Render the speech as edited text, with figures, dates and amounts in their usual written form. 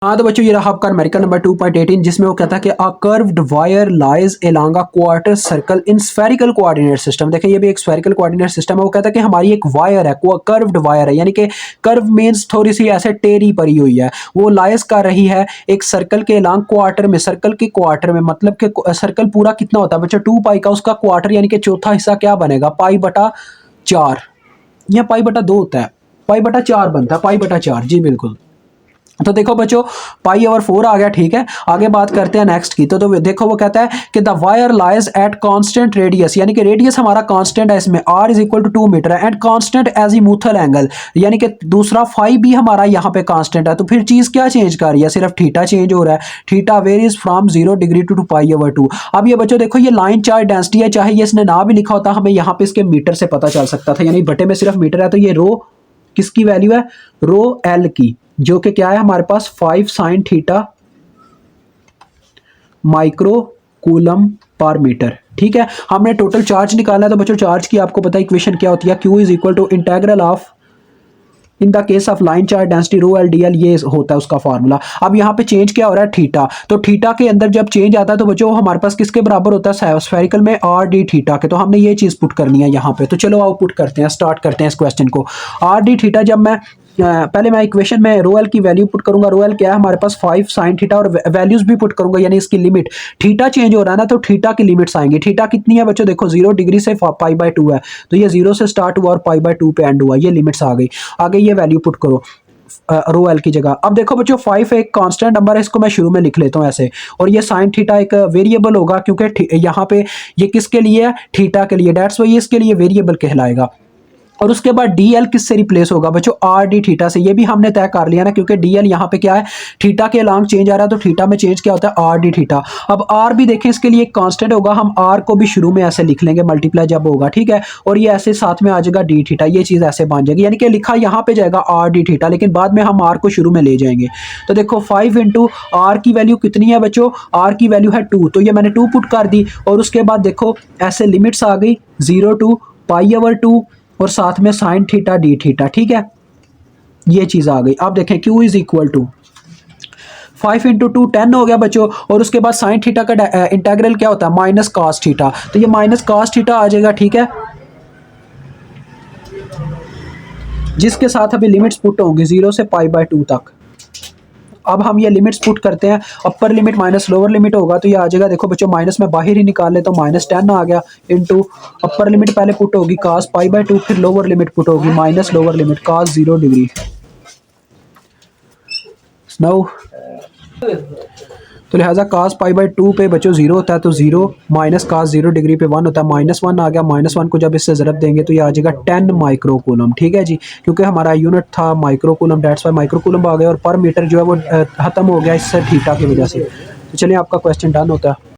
हाँ तो बच्चों ये रहा आपका न्यूमेरिकल नंबर 2.18 जिसमें वो कहता है कि a curved wire lies along a quarter circle in spherical coordinate system. देखिए ये भी एक स्फेरिकल कोऑर्डिनेट सिस्टम है। वो कहता है कि हमारी एक वायर है, कर्व्ड वायर है, यानी कि कर्व मींस थोड़ी सी ऐसे टेढ़ी पड़ी हुई है। वो लाइज कर रही है एक सर्कल के अलोंग क्वार्टर में, सर्कल के क्वार्टर में, मतलब कि सर्कल पूरा कितना होता है बच्चों 2 पाई का, उसका क्वार्टर यानी कि चौथा हिस्सा क्या बनेगा, पाई बटा 4 या पाई बटा 2 होता है, पाई बटा 4 बनता है, पाई बटा 4 जी बिल्कुल। तो देखो बच्चों पाई ओवर 4 आ गया, ठीक है। आगे बात करते हैं नेक्स्ट की। तो देखो वो कहता है कि the wire lies at constant radius, यानी कि रेडियस हमारा कांस्टेंट है इसमें, r is equal to 2 metre है, एंड कांस्टेंट एजीमुथल एंगल, यानी कि दूसरा फाई भी हमारा यहाँ पे कांस्टेंट है। तो फिर चीज क्या चेंज कर रही है, सिर्फ थीटा चेंज हो रहा है। Theta varies from 0 degree to pi over 2। अब ये बच्चों देखो ये लाइन चार्ज डेंसिटी है, चाहे ये इसने ना भी लिखा होता हमें यहाँ पे इसके मीटर से पता चल सकता था, यानी बटे में सिर्फ मीटर है। तो ये रो किसकी वैल्यू है, रो एल की, जो कि क्या है हमारे पास 5 sine theta micro coulomb per metre, ठीक है। हमने टोटल चार्ज निकाला है। तो बच्चों चार्ज की आपको पता है इक्वेशन क्या होती है, Q is equal to integral of, in the case of line charge density rho L D L, ये होता है उसका फार्मूला। अब यहाँ पे चेंज क्या हो रहा है, थीटा। तो थीटा के अंदर जब चेंज आता है तो बच्चों हमारे पास किसके बराबर होता है, स्फेरिकल में आर डी थीटा के। तो हमने ये चीज पुट करनी है यहाँ पे। तो चलो आओ पुट करते हैं, स्टार्ट करते हैं इस क्वेश्चन को। आर डी थीटा जब मैं पहले मैं इक्वेशन में रो एल की वैल्यू पुट करूंगा। रो एल क्या है हमारे पास 5 साइन थीटा, और वैल्यूज भी पुट करूंगा, यानी इसकी लिमिट। थीटा चेंज हो रहा है ना, तो थीटा की लिमिट्स आएंगी। थीटा कितनी है बच्चों, देखो 0 डिग्री से पाई बाय 2 है, तो ये 0 से स्टार्ट हुआ और पाई बाय 2 पे एंड हुआ, ये लिमिट्स आ गई। आगे ये वैल्यू पुट करो रो एल की जगह। अब देखो बच्चों 5 एक कांस्टेंट नंबर है, इसको मैं शुरू में लिख लेता हूं ऐसे, और ये साइन थीटा एक वेरिएबल होगा, क्योंकि यहाँ पे ये किसके लिए है, थीटा के लिए, डेट्स वाई इसके लिए वेरिएबल कहलाएगा। और उसके बाद डीएल किससे रिप्लेस होगा बच्चों, आर डी थीटा से। ये भी हमने तय कर लिया ना, क्योंकि डीएल यहाँ पे क्या है, थीटा के अलोंग चेंज आ रहा है, तो थीटा में चेंज क्या होता है, आर डी थीटा। अब आर भी देखें इसके लिए कांस्टेंट होगा, हम आर को भी शुरू में ऐसे लिख लेंगे, मल्टीप्लाई जब होगा, ठीक है। और ये ऐसे साथ में आ जाएगा डी थीटा, ये चीज ऐसे बन जाएगी, यानी कि लिखा यहाँ पे जाएगा आर डी थीटा, लेकिन बाद में हम आर को शुरू में ले जाएंगे। तो देखो 5 इंटू आर की वैल्यू कितनी है बच्चों, आर की वैल्यू है 2, तो ये मैंने 2 पुट कर दी। और उसके बाद देखो ऐसे लिमिट्स आ गई 0 टू पाई ओवर 2, और साथ में साइन थीटा डी थीटा, ठीक है, ये चीज आ गई। अब देखें Q is equal to 5 into 2 10 हो गया बच्चों। और उसके बाद साइन थीटा का इंटेग्रल क्या होता है, माइनस कॉस थीटा, तो ये माइनस कॉस थीटा आ जाएगा, ठीक है, जिसके साथ अभी लिमिट्स पुट होंगी 0 से पाई बाय 2 तक। अब हम ये लिमिट्स पुट करते हैं, upper limit minus lower limit होगा, तो ये आ जाएगा, देखो बच्चों माइनस में बाहर ही निकाल ले, तो माइनस 10 आ गया, इंटू अपर लिमिट पहले पुट होगी cos पाई बाय 2, फिर लोअर लिमिट पुट होगी minus lower limit cos 0 degree. Now तो लिहाजा cos पाई बाय 2 पे बच्चों 0 होता है, तो 0 माइनस cos 0 डिग्री पे 1 होता है, -1 आ गया। -1 को जब इससे ज़रब देंगे तो ये आ जाएगा 10 माइक्रो कूलम, ठीक है जी, क्योंकि हमारा यूनिट था micro coulomb, that's why micro coulomb आ गया। और पर मीटर जो है वो खत्म हो गया इससे थीटा की वजह से। तो चलिए आपका क्वेश्चन डन होता है।